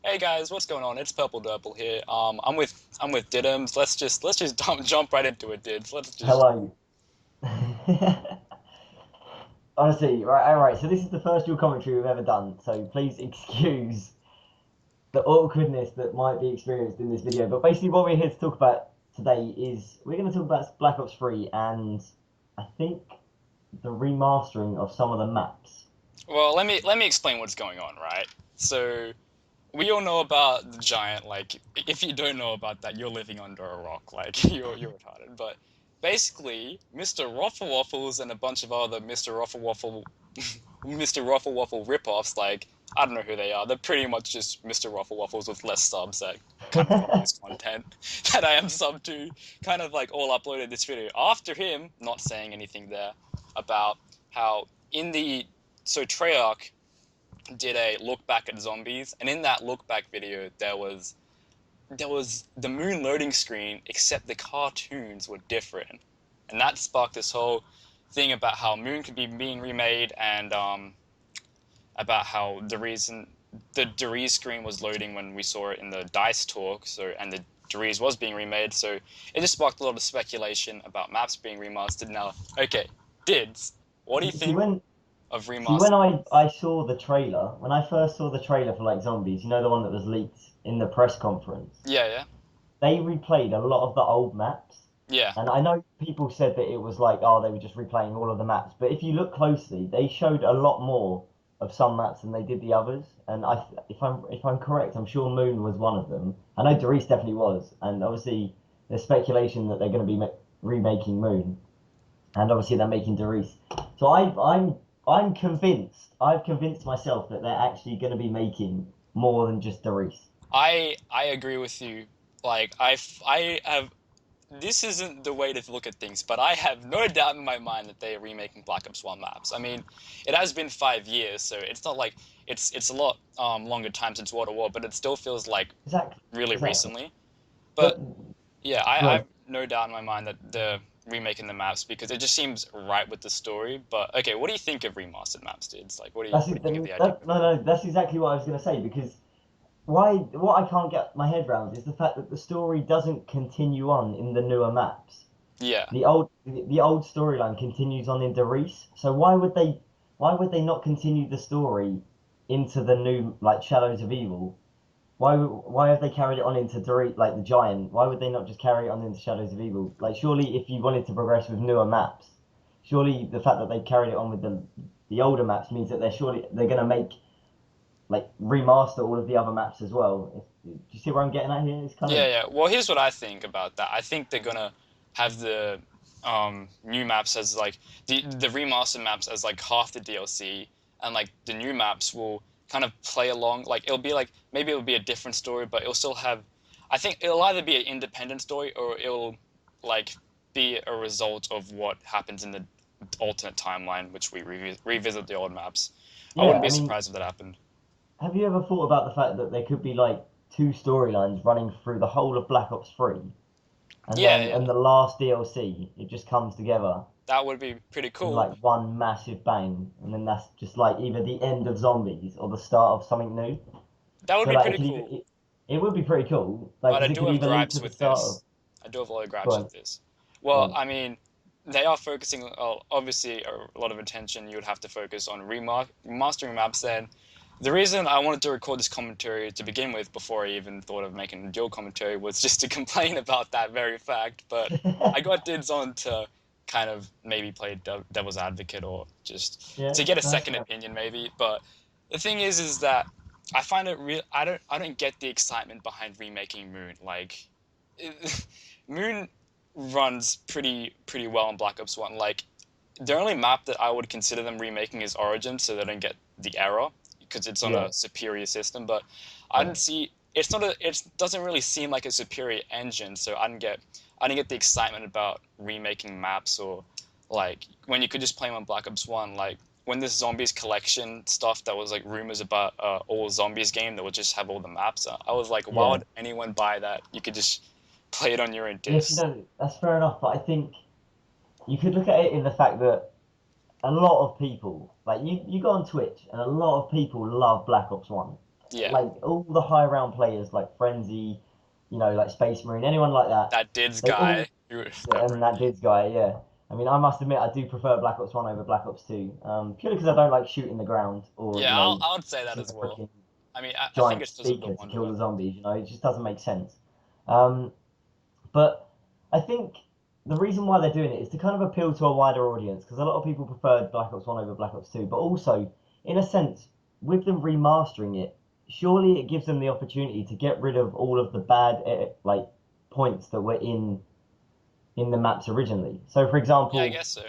Hey guys, what's going on? It's Purplederple here. I'm with Diddums. Let's just jump right into it, Dids. Let's just Hello. Honestly, right, all right. So this is the first dual commentary we've ever done. So please excuse the awkwardness that might be experienced in this video. But basically, what we're here to talk about today is we're going to talk about Black Ops 3 and I think the remastering of some of the maps. well, let me explain what's going on, right? So we all know about the giant. Like, if you don't know about that, you're living under a rock. Like, you're retarded. But basically, Mr. Ruffle Waffles and a bunch of other Mr. Ruffle Waffle rip-offs, like, I don't know who they are. They're pretty much just Mr. Ruffle Waffles with less subs that kind of follow his content that I am sub to, kind of like all uploaded this video after him, not saying anything there about how in the so Treyarch did a look back at zombies, and in that look back video there was the moon loading screen, except the cartoons were different, and that sparked this whole thing about how Moon could be being remade, and about how the reason the Deriz screen was loading when we saw it in the Dice talk, so and the Deriz was being remade, so it just sparked a lot of speculation about maps being remastered. Now, okay, Dids, what do you See think when of see when remastered I saw the trailer, when I first saw the trailer for like zombies, the one that was leaked in the press conference. Yeah, yeah, They replayed a lot of the old maps. yeah. And I know people said that it was like, oh, they were just replaying all of the maps. But if you look closely, they showed a lot more of some maps than they did the others. And if I'm correct, I'm sure Moon was one of them. I know Doris definitely was. And obviously, there's speculation that they're going to be remaking Moon, and obviously they're making Doris. So I'm convinced. I've convinced myself that they're actually going to be making more than just Doris. I agree with you. Like I have this isn't the way to look at things, but I have no doubt in my mind that they are remaking Black Ops 1 maps. I mean, it has been 5 years, so it's not like it's a lot longer time since World at War, but it still feels like Exactly. really Exactly. recently. But But yeah, I well, have no doubt in my mind that they're remaking the maps because it just seems right with the story. But okay, what do you think of remastered maps, dude? It's like, what do you think of the idea of it? no, no, that's exactly what I was going to say because what I can't get my head around is the fact that the story doesn't continue on in the newer maps. Yeah, The old storyline continues on in Derice. So why would they not continue the story into the new like Shadows of Evil? Why have they carried it on into Derice like the Giant? Why would they not just carry it on into Shadows of Evil? Like surely if you wanted to progress with newer maps, surely the fact that they carried it on with the older maps means that they're gonna make like remaster all of the other maps as well. Do you see where I'm getting at here? It's kind yeah, of yeah. Well, here's what I think about that. I think they're gonna have the new maps as like the remastered maps as like half the DLC, and like the new maps will kind of play along. Like it'll be like maybe it'll be a different story, but it'll still have. I think it'll either be an independent story or it'll like be a result of what happens in the alternate timeline, which we revisit the old maps. I wouldn't yeah. be I mean, surprised if that happened. have you ever thought about the fact that there could be like two storylines running through the whole of Black Ops 3, and Yeah, then yeah, in the last DLC it just comes together that would be pretty in cool. like one massive bang, and then that's just like either the end of zombies or the start of something new. That would So be like pretty cool. it would be pretty cool, like But I because it do could have either lead to gripes the with start of this. I do have a lot of go gripes on, with this. go Well, on. I mean, they are focusing, obviously, a lot of attention you would have to focus on remastering maps then. The reason I wanted to record this commentary to begin with, before I even thought of making a dual commentary, was just to complain about that very fact. But I got Dids on to kind of maybe play devil's advocate or just Yeah, to get a that's second fair. opinion, maybe. But the thing is that I find it real. I don't get the excitement behind remaking Moon. Like, Moon runs pretty well in Black Ops One. Like, the only map that I would consider them remaking is Origin, so they don't get the error because it's on Yeah, a superior system. But I yeah. didn't see it's not a it doesn't really seem like a superior engine, so I didn't get the excitement about remaking maps or like when you could just play them on Black Ops One. Like when this zombies collection stuff that was like rumors about all zombies game that would just have all the maps. I was like, why Yeah. would anyone buy that? You could just play it on your own Yes, disc. that's fair enough, but I think you could look at it in the fact that a lot of people, like you go on Twitch and a lot of people love Black Ops 1. Yeah, like all the high round players like Frenzy, like Space Marine, anyone like that, that Dids they all guy who never and that ended. Dids guy, yeah. I mean, I must admit, I do prefer Black Ops 1 over Black Ops 2, purely because I don't like shooting the ground or, Yeah, I would say that using as a well. freaking I mean, I think giant it's because of the speaker to wonder kill the weapon. zombies, it just doesn't make sense. Um, but I think the reason why they're doing it is to kind of appeal to a wider audience, because a lot of people preferred Black Ops 1 over Black Ops 2, but also, in a sense, with them remastering it, surely it gives them the opportunity to get rid of all of the bad, like, points that were in the maps originally. So, for Yeah, I example, guess so.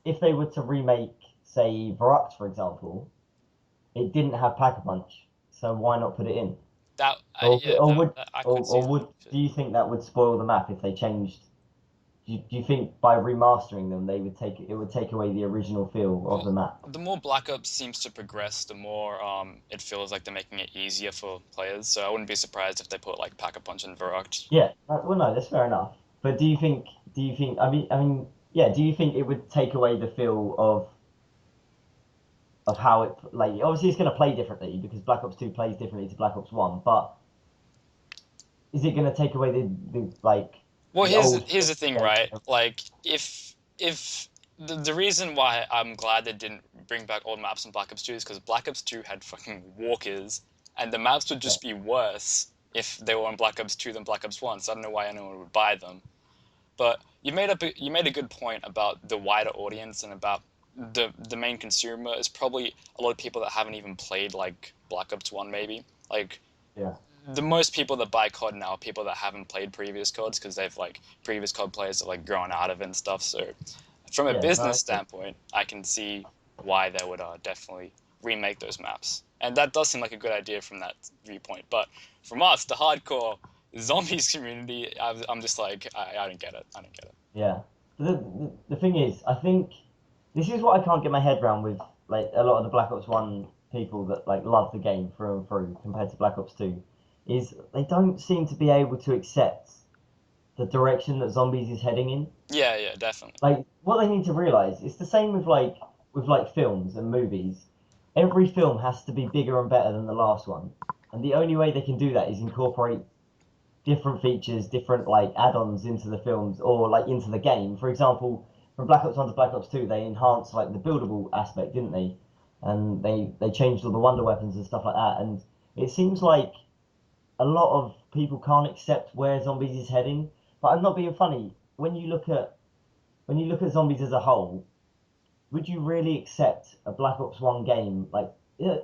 if they were to remake, say, Verrückt, for example, it didn't have Pack-a-Punch, so why not put it in? That Or, yeah, or would, I could see or that would, actually. do you think that would spoil the map if they changed? Do you think by remastering them, it would take away the original feel of Well, the map? the more Black Ops seems to progress, the more it feels like they're making it easier for players. So I wouldn't be surprised if they put like Pack-a-Punch and Varrocked. Yeah, well, no, that's fair enough. But yeah, do you think it would take away the feel of how it, like, obviously it's going to play differently because Black Ops 2 plays differently to Black Ops 1, but is it going to take away Well, the old here's feel the of the thing, game? right? Like if the reason why I'm glad they didn't bring back old maps in Black Ops 2 is because Black Ops 2 had fucking walkers, and the maps would Yeah, just be worse if they were on Black Ops 2 than Black Ops 1. So I don't know why anyone would buy them. But you made a good point about the wider audience and about the main consumer is probably a lot of people that haven't even played like Black Ops 1 maybe. Like yeah, the most people that buy COD now are people that haven't played previous CODs because they've like previous COD players have like grown out of it and stuff. So from a yeah. No, I business agree. standpoint, I can see why they would definitely remake those maps. And that does seem like a good idea from that viewpoint. But from us, the hardcore zombies community, I'm just like, I don't get it. I don't get it. Yeah. The thing is, I think this is what I can't get my head around with like a lot of the Black Ops 1 people that like love the game through and through compared to Black Ops 2 is they don't seem to be able to accept the direction that zombies is heading in. Yeah, yeah, definitely. Like what they need to realize, it's the same with like films and movies. Every film has to be bigger and better than the last one. And the only way they can do that is incorporate different features, different like add-ons into the films or like into the game. For example, from Black Ops 1 to Black Ops 2, they enhanced like the buildable aspect, didn't they? And they changed all the wonder weapons and stuff like that. And it seems like a lot of people can't accept where zombies is heading. But I'm not being funny. When you look at zombies as a whole, would you really accept a Black Ops 1 game? Like,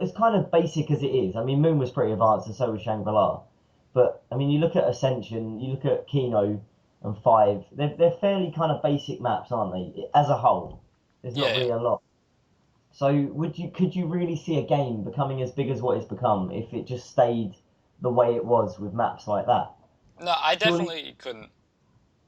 as kind of basic as it is. I mean, Moon was pretty advanced, and so was Shangri-La. But, I mean, you look at Ascension, you look at Kino and Five, they're fairly kind of basic maps, aren't they? As a whole, there's not Yeah, yeah. really a lot. So, could you really see a game becoming as big as what it's become if it just stayed the way it was with maps like that? No, I Surely, definitely couldn't.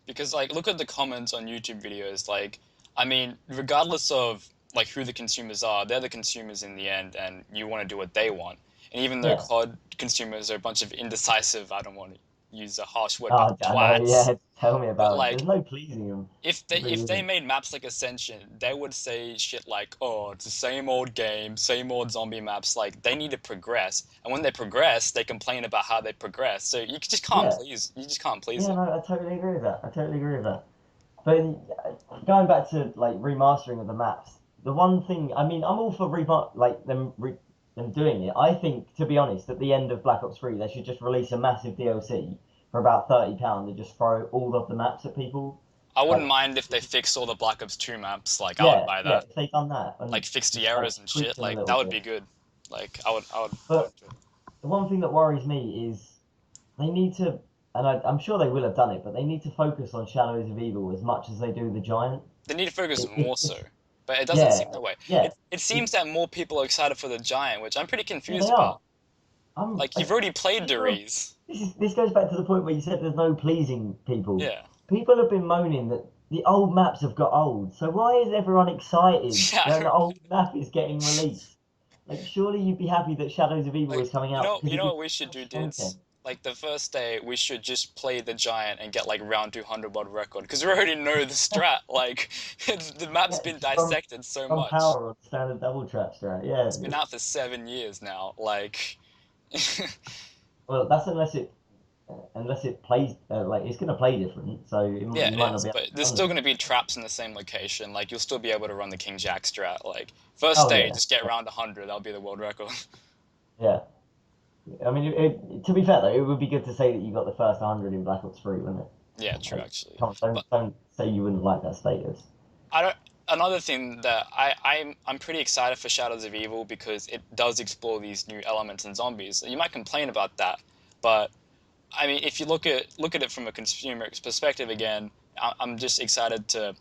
Because like look at the comments on YouTube videos. Like, I mean, regardless of like who the consumers are, they're the consumers in the end, and you want to do what they want. And even though yeah. COD consumers are a bunch of indecisive, I don't want to use a harsh word, but Oh, I know, twats. yeah. Tell me But about it. There's like, no pleasing them. There really if they isn't. made maps like Ascension, they would say shit like, "Oh, it's the same old game, same old zombie maps." Like they need to progress, and when they progress, they complain about how they progress. So Yeah. you just can't please Yeah, them. no, I totally agree with that. I totally agree with that. But going back to like remastering of the maps, the one thing I mean, I'm all for them doing it. I think, to be honest, at the end of Black Ops 3, they should just release a massive DLC for about £30 and just throw all of the maps at people. I wouldn't Like, mind if they fixed all the Black Ops 2 maps. Like, I would yeah, buy yeah, that. if they done that Like, and fix the just like errors and tweak shit. them a Like, little that would bit. be good. Like, I would But enjoy it. the one thing that worries me is they need to, and I'm sure they will have done it, but they need to focus on Shadows of Evil as much as they do the Giant. They need to focus more It's so. But it doesn't yeah, seem that way. yeah, It it, seems that more people are excited for the Giant, which I'm pretty yeah, confused they are. about. I'm Like, you've already played people. Deriz. This goes back to the point where you said there's no pleasing people. Yeah. People have been moaning that the old maps have got old. So why is everyone excited Yeah, I when the don't, old map is getting released? Like, surely you'd be happy that Shadows of Evil like, is coming out because you it know gives what we should do, fresh dudes? content. Like, the first day, we should just play the Giant and get, like, round 200 world record. Because we already know the strat. Like, the map's Yeah, been just dissected so from much. power on standard double trap strat. Yeah, It's been out for 7 years now. Like, Well, that's unless it plays like it's gonna play different, so Yeah, you it might not is, be able but to there's run still them. going to be traps in the same location. Like you'll still be able to run the King Jack strat. Like first Oh day, yeah, just get around 100. That'll be the world record. yeah. I mean, to be fair though, it would be good to say that you got the first 100 in Black Ops 3, wouldn't it? Yeah, true Like, actually. But don't say you wouldn't like that status. I don't. Another thing that I'm pretty excited for Shadows of Evil because it does explore these new elements in zombies. You might complain about that, but I mean, if you look at it from a consumer perspective again, I'm just excited to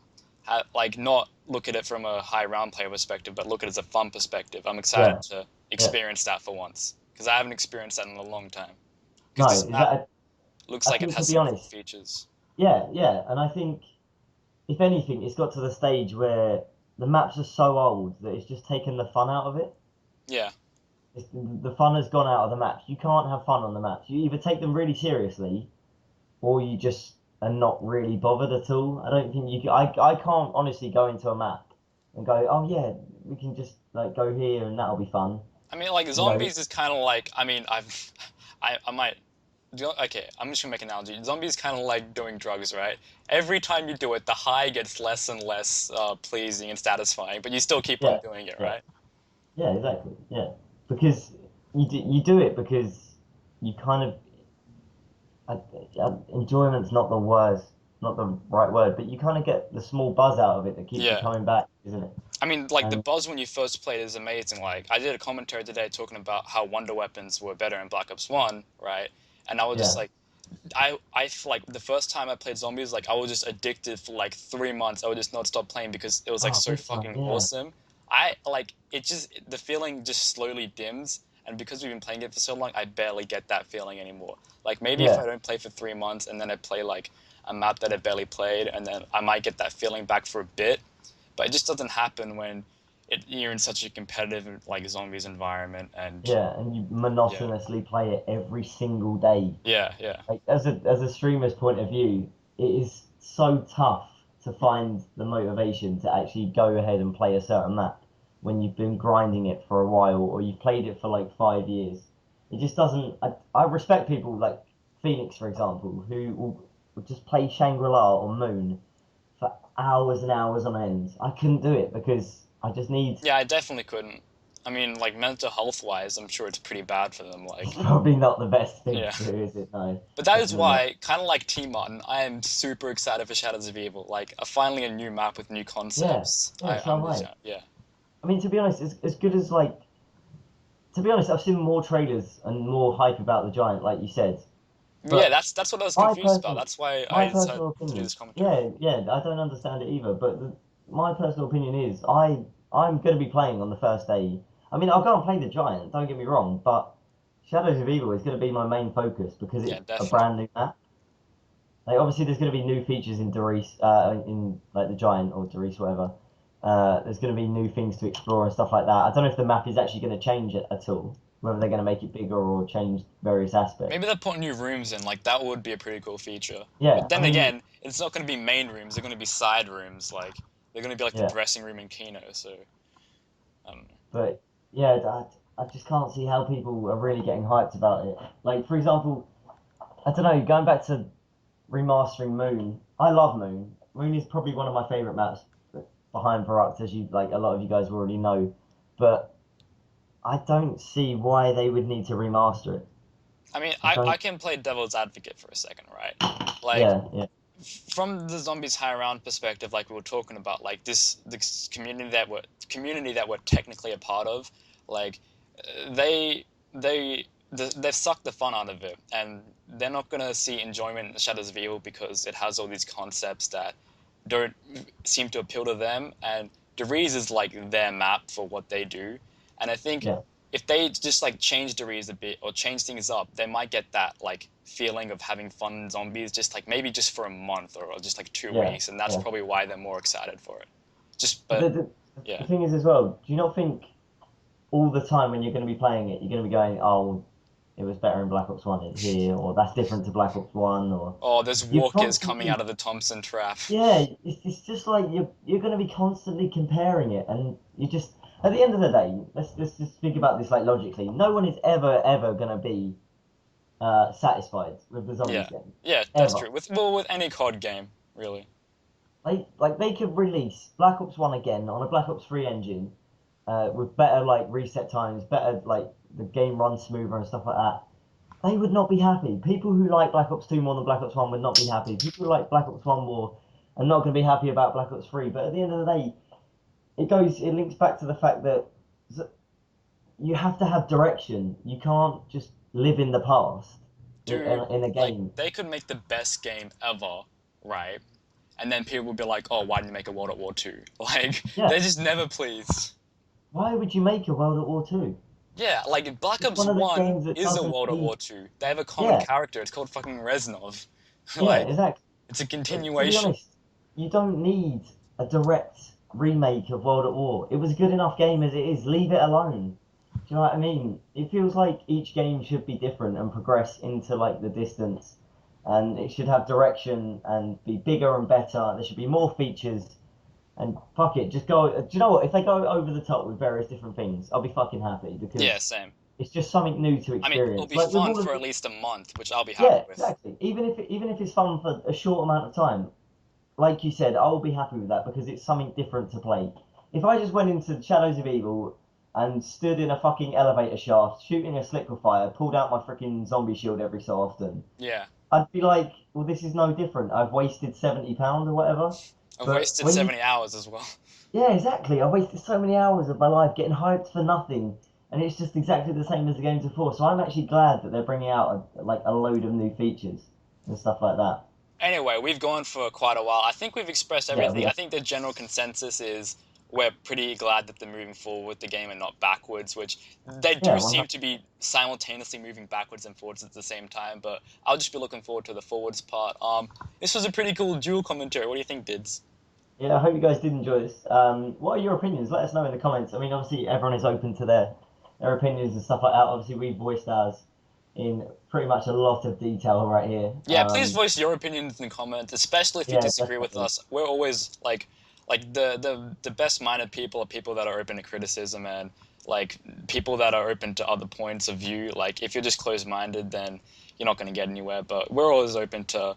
like not look at it from a high round player perspective, but look at it as a fun perspective. I'm excited Yeah, to yeah. experience that for once because I haven't experienced that in a long time. Because No, this is map that? looks I like it think to has be some cool honest, features. yeah, yeah, and I think if anything, it's got to the stage where the maps are so old that it's just taken the fun out of it. Yeah, The fun has gone out of the maps. You can't have fun on the maps. You either take them really seriously or you just are not really bothered at all. I don't think you can, I can't honestly go into a map and go, oh yeah, we can just like go here and that'll be fun. I mean, like You know, zombies is kind of like I mean I've I might okay, I'm just gonna make an analogy. Zombies kind of like doing drugs, right? Every time you do it, the high gets less and less pleasing and satisfying, but you still keep on yeah, doing it, yeah, right? yeah, exactly, yeah. Because you do it because you kind of enjoyment's not the word, not the right word, but you kind of get the small buzz out of it that keeps you Yeah. coming back, isn't it? I mean, like the And buzz when you first played is amazing. Like I did a commentary today talking about how wonder weapons were better in Black Ops 1, right? And I was just yeah, like, like the first time I played zombies, like I was just addicted for like 3 months. I would just not stop playing because it was like oh, so big time, fucking yeah, awesome. I like it just the feeling just slowly dims, and because we've been playing it for so long, I barely get that feeling anymore. Like maybe if yeah. I don't play for 3 months and then I play like a map that I barely played, and then I might get that feeling back for a bit, but it just doesn't happen when you're in such a competitive like zombies environment, and Yeah, and you yeah, monotonously play it every single day. yeah, yeah, Like as a streamer's point of view, it is so tough to find the motivation to actually go ahead and play a certain map when you've been grinding it for a while or you've played it for like 5 years. It just doesn't. I respect people like Phoenix, for example, who will just play Shangri-La or Moon for hours and hours on end. I couldn't do it because I just need. yeah. I definitely couldn't. I mean, like mental health wise, I'm sure it's pretty bad for them. It's Like, probably not the best thing yeah. to do, is it? No, But that is definitely not. why, kind of like T Martin, I am super excited for Shadows of Evil. Like, finally a new map with new Yeah, concepts. yeah, so I'm am just, I. yeah. I mean, to be honest, as good as like, to be honest, I've seen more trailers and more hype about the Giant, like you said. But yeah, But that's what I was my confused about. personal, That's why my I decided personal to do opinion, this commentary. yeah, yeah, I don't understand it either. But my personal opinion is, I'm going to be playing on the first day. I mean, I'll go and play the Giant. Don't get me wrong, but Shadows of Evil is going to be my main focus because Yeah, it's a definitely. brand new map. Like obviously, there's going to be new features in Doris, in like the Giant or Doris, whatever. There's going to be new things to explore and stuff like that. I don't know if the map is actually going to change it at all, whether they're going to make it bigger or change various Maybe aspects. they'll put new rooms in. Like, that would be a pretty cool feature. Yeah, But I then mean, again, it's not going to be main rooms. They're going to be side rooms. Like, they're going to be like the yeah, dressing room in Kino. So, I don't know. but yeah, I just can't see how people are really getting hyped about it. Like, for example, I don't know, going back to remastering Moon, I love Moon. Moon is probably one of my favorite maps behind Varrock, as you like a lot of you guys already know. But I don't see why they would need to remaster it. I mean, I I don't. can play devil's advocate for a second, right? Like, Yeah, yeah, from the zombies high around perspective, like we were talking about, like this community that we're technically a part of, like they they've sucked the fun out of it, and they're not gonna see enjoyment in Shadows of Evil because it has all these concepts that don't seem to appeal to them, and Deriz is like their map for what they do, and I think yeah, if they just like change Deriz a bit or change things up, they might get that like feeling of having fun in zombies, just like maybe just for a month or just like two yeah, weeks, and that's yeah. probably why they're more excited for it. Just, But but the yeah, thing is as well, do you not think all the time when you're going to be playing it, you're going to be going, oh, it was better in Black Ops 1 here, or that's different to Black Ops 1, or oh, there's you're walkers coming out constantly, of the Thompson trap. yeah, it's just like you're going to be constantly comparing it, and you just, At the end of the day, let's just think about this like logically. No one is ever gonna be satisfied with the zombies Yeah, game. yeah, that's Ever. true. With any COD game, really. They could release Black Ops 1 again on a Black Ops 3 engine, with better like reset times, better like the game runs smoother and stuff like that. They would not be happy. People who like Black Ops 2 more than Black Ops 1 would not be happy. People who like Black Ops 1 more are not going to be happy about Black Ops 3. But at the end of the day, it links back to the fact that you have to have direction. You can't just live in the past Dude, in a like game. they could make the best game ever, right? And then people would be like, "Oh, why didn't you make a World at War 2?" Like Yeah. they just never please. Why would you make a World at War 2? Yeah, like Black It's Ops one of those 1 games that is a doesn't World at need. War 2. They have a common Yeah, character. It's called fucking Reznov. yeah, Like exactly. it's a To be continuation. honest, you don't need a direct remake of World at War. It was a good enough game as it is. Leave it alone. Do you know what I mean? It feels like each game should be different and progress into like the distance, and it should have direction and be bigger and better. There should be more features. And fuck it, just go. Do you know what? If they go over the top with various different things, I'll be fucking happy Yeah, because same. it's just something new to I mean, it'll experience. be Like with fun all of for the, at least a month, which I'll be happy yeah, with. exactly. Even if it's fun for a short amount of time, like you said, I'll be happy with that because it's something different to play. If I just went into Shadows of Evil and stood in a fucking elevator shaft, shooting a slip with fire, pulled out my freaking zombie shield every so often, Yeah, I'd be like, well, this is no different. I've wasted £70 or whatever. I've But wasted when you, 70 hours as well. yeah, exactly. I wasted so many hours of my life getting hyped for nothing, and it's just exactly the same as the games before. So I'm actually glad that they're bringing out like a load of new features and stuff like that. Anyway, we've gone for quite a while. I think we've expressed Yeah, everything. I think the general consensus is we're pretty glad that they're moving forward with the game and not backwards, which they yeah, do seem 100. to be simultaneously moving backwards and forwards at the same time, but I'll just be looking forward to the forwards part. This was a pretty cool dual commentary. What do you think, Dids? Yeah, I hope you guys did enjoy this. What are your opinions? Let us know in the comments. I mean, obviously everyone is open to their opinions and stuff like that. Obviously, we voiced ours in pretty much a lot of detail right here. Yeah, please voice your opinions in the comments, especially if you Yeah, disagree with definitely. us. We're always like the best minded people are people that are open to criticism and like people that are open to other points of view. Like if you're just closed minded, then you're not going to get anywhere. But we're always open to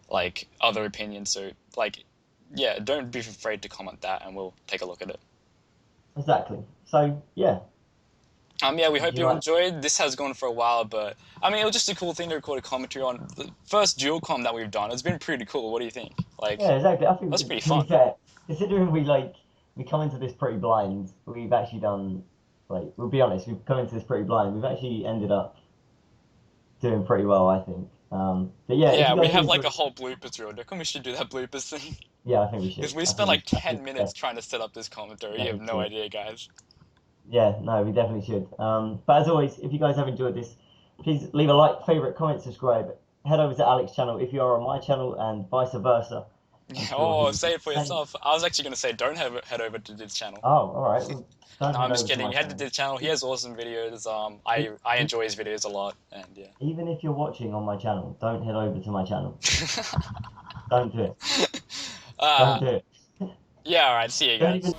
like other opinions. So like yeah, don't be afraid to comment that, and we'll take a look at it. Exactly. So yeah, Yeah, we would hope you you like? enjoyed. This has gone for a while, but I mean, it was just a cool thing to record a commentary on. The first dual com that we've done, it's been pretty cool. What do you think? Like, Yeah, exactly. I think that's pretty to be fun. fair, considering we come into this pretty blind, we've actually done like we'll be honest, we've come into this pretty blind. We've actually ended up doing pretty well, I think. But yeah, if Yeah, you we guys did have like enjoy, a whole bloopers reel. Do you reckon we should do that bloopers thing? yeah, I think we Because should. we I spent think we like should. I think 10 it's minutes best. trying to set up this commentary. You Yeah, have me no too. idea, guys. Yeah, no, we definitely should. But as always, if you guys have enjoyed this, please leave a like, favorite, comment, subscribe. Head over to Alex's channel if you are on my channel, and vice versa. I'm sure he Oh, will do say it for the same. yourself. I was actually going to say don't head over to this channel. Oh, all right. Well, don't No, head I'm just over to kidding. my Head to channel. this channel. He has awesome videos. E- I e- enjoy his videos a lot, and yeah. Even if you're watching on my channel, don't head over to my channel. Don't do it. Don't uh, do it. yeah, all right. See you Don't guys. even